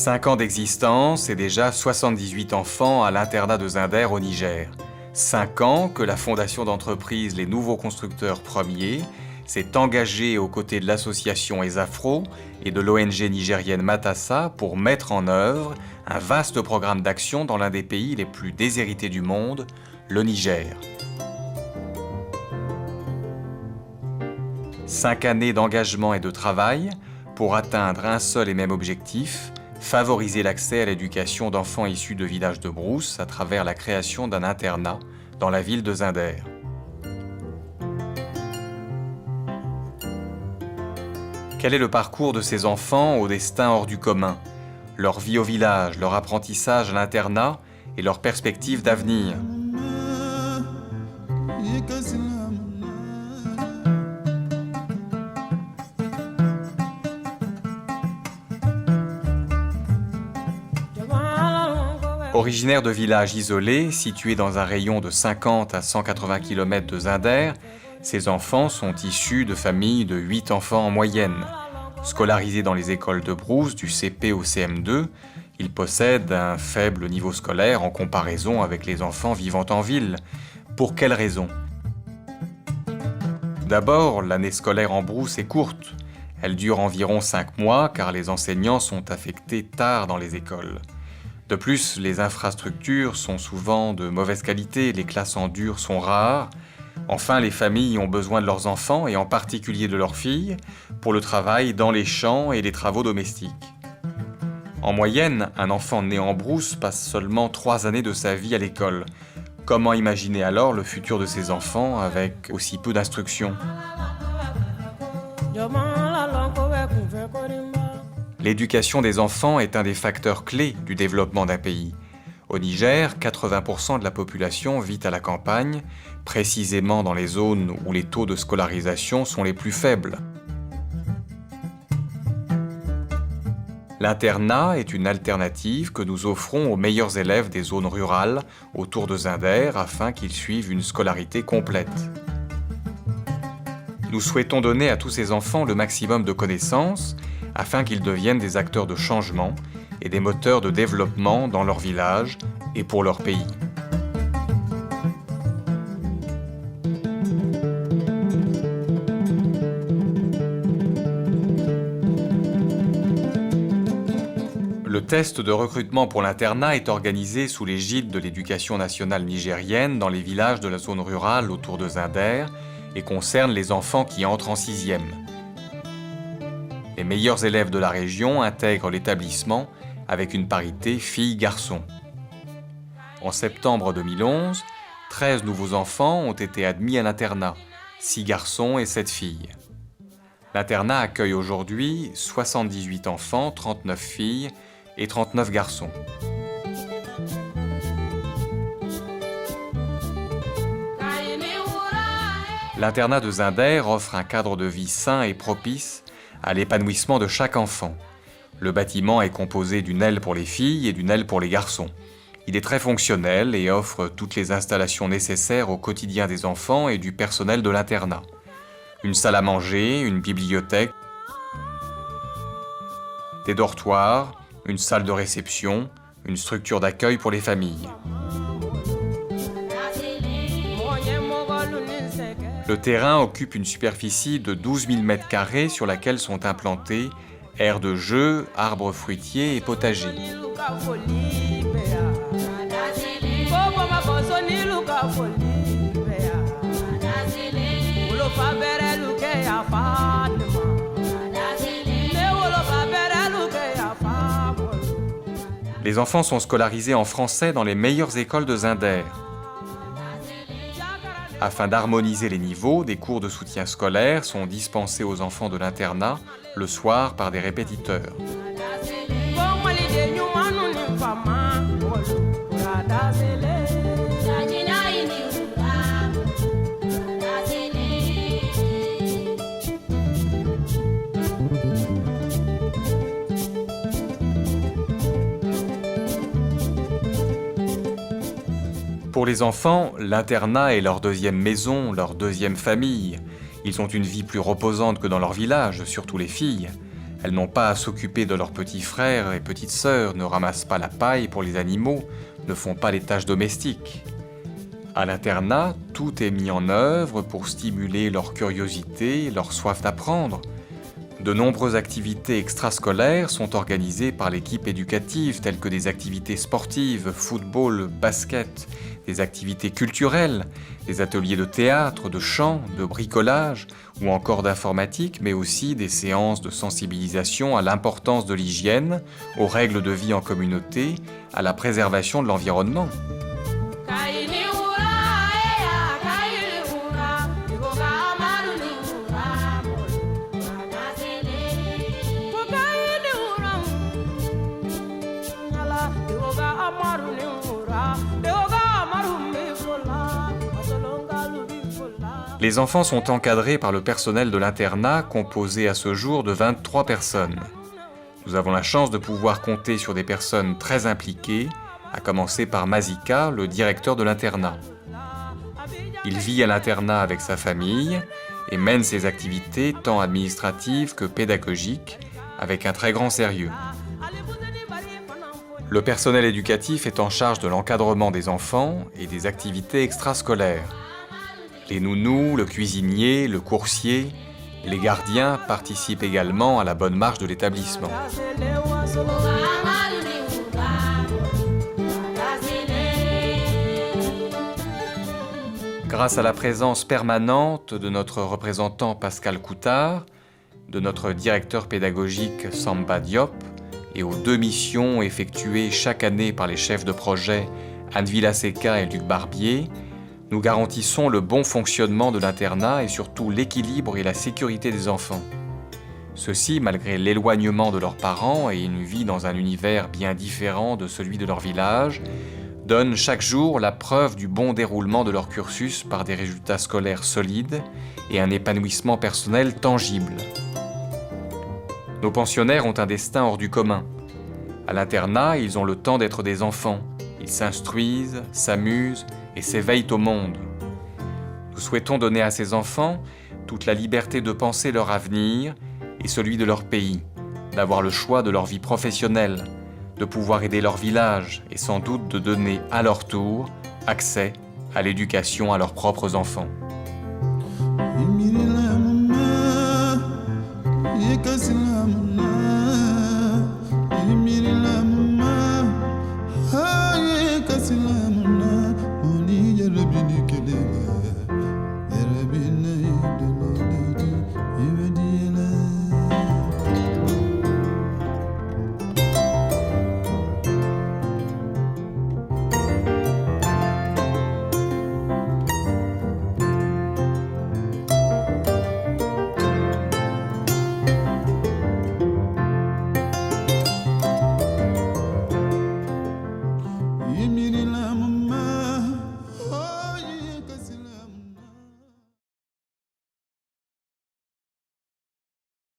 5 ans d'existence et déjà 78 enfants à l'internat de Zinder au Niger. 5 ans que la fondation d'entreprise Les Nouveaux Constructeurs Premiers s'est engagée aux côtés de l'association ESAFRO et de l'ONG nigérienne Matassa pour mettre en œuvre un vaste programme d'action dans l'un des pays les plus déshérités du monde, le Niger. 5 années d'engagement et de travail pour atteindre un seul et même objectif, favoriser l'accès à l'éducation d'enfants issus de villages de brousse à travers la création d'un internat dans la ville de Zinder. Quel est le parcours de ces enfants au destin hors du commun, leur vie au village, leur apprentissage à l'internat et leurs perspectives d'avenir? Originaires de villages isolés, situés dans un rayon de 50 à 180 km de Zinder, ces enfants sont issus de familles de 8 enfants en moyenne. Scolarisés dans les écoles de brousse du CP au CM2, ils possèdent un faible niveau scolaire en comparaison avec les enfants vivant en ville. Pour quelles raisons? D'abord, l'année scolaire en brousse est courte. Elle dure environ 5 mois car les enseignants sont affectés tard dans les écoles. De plus, les infrastructures sont souvent de mauvaise qualité, les classes en dur sont rares. Enfin, les familles ont besoin de leurs enfants, et en particulier de leurs filles, pour le travail dans les champs et les travaux domestiques. En moyenne, un enfant né en brousse passe seulement 3 années de sa vie à l'école. Comment imaginer alors le futur de ces enfants avec aussi peu d'instruction ? L'éducation des enfants est un des facteurs clés du développement d'un pays. Au Niger, 80% de la population vit à la campagne, précisément dans les zones où les taux de scolarisation sont les plus faibles. L'internat est une alternative que nous offrons aux meilleurs élèves des zones rurales autour de Zinder afin qu'ils suivent une scolarité complète. Nous souhaitons donner à tous ces enfants le maximum de connaissances afin qu'ils deviennent des acteurs de changement et des moteurs de développement dans leur village et pour leur pays. Le test de recrutement pour l'internat est organisé sous l'égide de l'Éducation nationale nigérienne dans les villages de la zone rurale autour de Zinder et concerne les enfants qui entrent en 6e. Les meilleurs élèves de la région intègrent l'établissement avec une parité filles-garçons. En septembre 2011, 13 nouveaux enfants ont été admis à l'internat, 6 garçons et 7 filles. L'internat accueille aujourd'hui 78 enfants, 39 filles et 39 garçons. L'internat de Zinder offre un cadre de vie sain et propice à l'épanouissement de chaque enfant. Le bâtiment est composé d'une aile pour les filles et d'une aile pour les garçons. Il est très fonctionnel et offre toutes les installations nécessaires au quotidien des enfants et du personnel de l'internat. Une salle à manger, une bibliothèque, des dortoirs, une salle de réception, une structure d'accueil pour les familles. Le terrain occupe une superficie de 12 000 m² sur laquelle sont implantés aires de jeux, arbres fruitiers et potagers. Les enfants sont scolarisés en français dans les meilleures écoles de Zinder. Afin d'harmoniser les niveaux, des cours de soutien scolaire sont dispensés aux enfants de l'internat le soir par des répétiteurs. Pour les enfants, l'internat est leur deuxième maison, leur deuxième famille. Ils ont une vie plus reposante que dans leur village, surtout les filles. Elles n'ont pas à s'occuper de leurs petits frères et petites sœurs, ne ramassent pas la paille pour les animaux, ne font pas les tâches domestiques. À l'internat, tout est mis en œuvre pour stimuler leur curiosité, leur soif d'apprendre. De nombreuses activités extrascolaires sont organisées par l'équipe éducative, telles que des activités sportives, football, basket, des activités culturelles, des ateliers de théâtre, de chant, de bricolage ou encore d'informatique, mais aussi des séances de sensibilisation à l'importance de l'hygiène, aux règles de vie en communauté, à la préservation de l'environnement. Les enfants sont encadrés par le personnel de l'internat, composé à ce jour de 23 personnes. Nous avons la chance de pouvoir compter sur des personnes très impliquées, à commencer par Mazika, le directeur de l'internat. Il vit à l'internat avec sa famille et mène ses activités tant administratives que pédagogiques, avec un très grand sérieux. Le personnel éducatif est en charge de l'encadrement des enfants et des activités extrascolaires. Les nounous, le cuisinier, le coursier, les gardiens participent également à la bonne marche de l'établissement. Grâce à la présence permanente de notre représentant Pascal Coutard, de notre directeur pédagogique Samba Diop et aux 2 missions effectuées chaque année par les chefs de projet Anne Villaseka et Luc Barbier, nous garantissons le bon fonctionnement de l'internat et surtout l'équilibre et la sécurité des enfants. Ceux-ci, malgré l'éloignement de leurs parents et une vie dans un univers bien différent de celui de leur village, donnent chaque jour la preuve du bon déroulement de leur cursus par des résultats scolaires solides et un épanouissement personnel tangible. Nos pensionnaires ont un destin hors du commun. À l'internat, ils ont le temps d'être des enfants. Ils s'instruisent, s'amusent et s'éveillent au monde. Nous souhaitons donner à ces enfants toute la liberté de penser leur avenir et celui de leur pays, d'avoir le choix de leur vie professionnelle, de pouvoir aider leur village et sans doute de donner à leur tour accès à l'éducation à leurs propres enfants. Yekasilam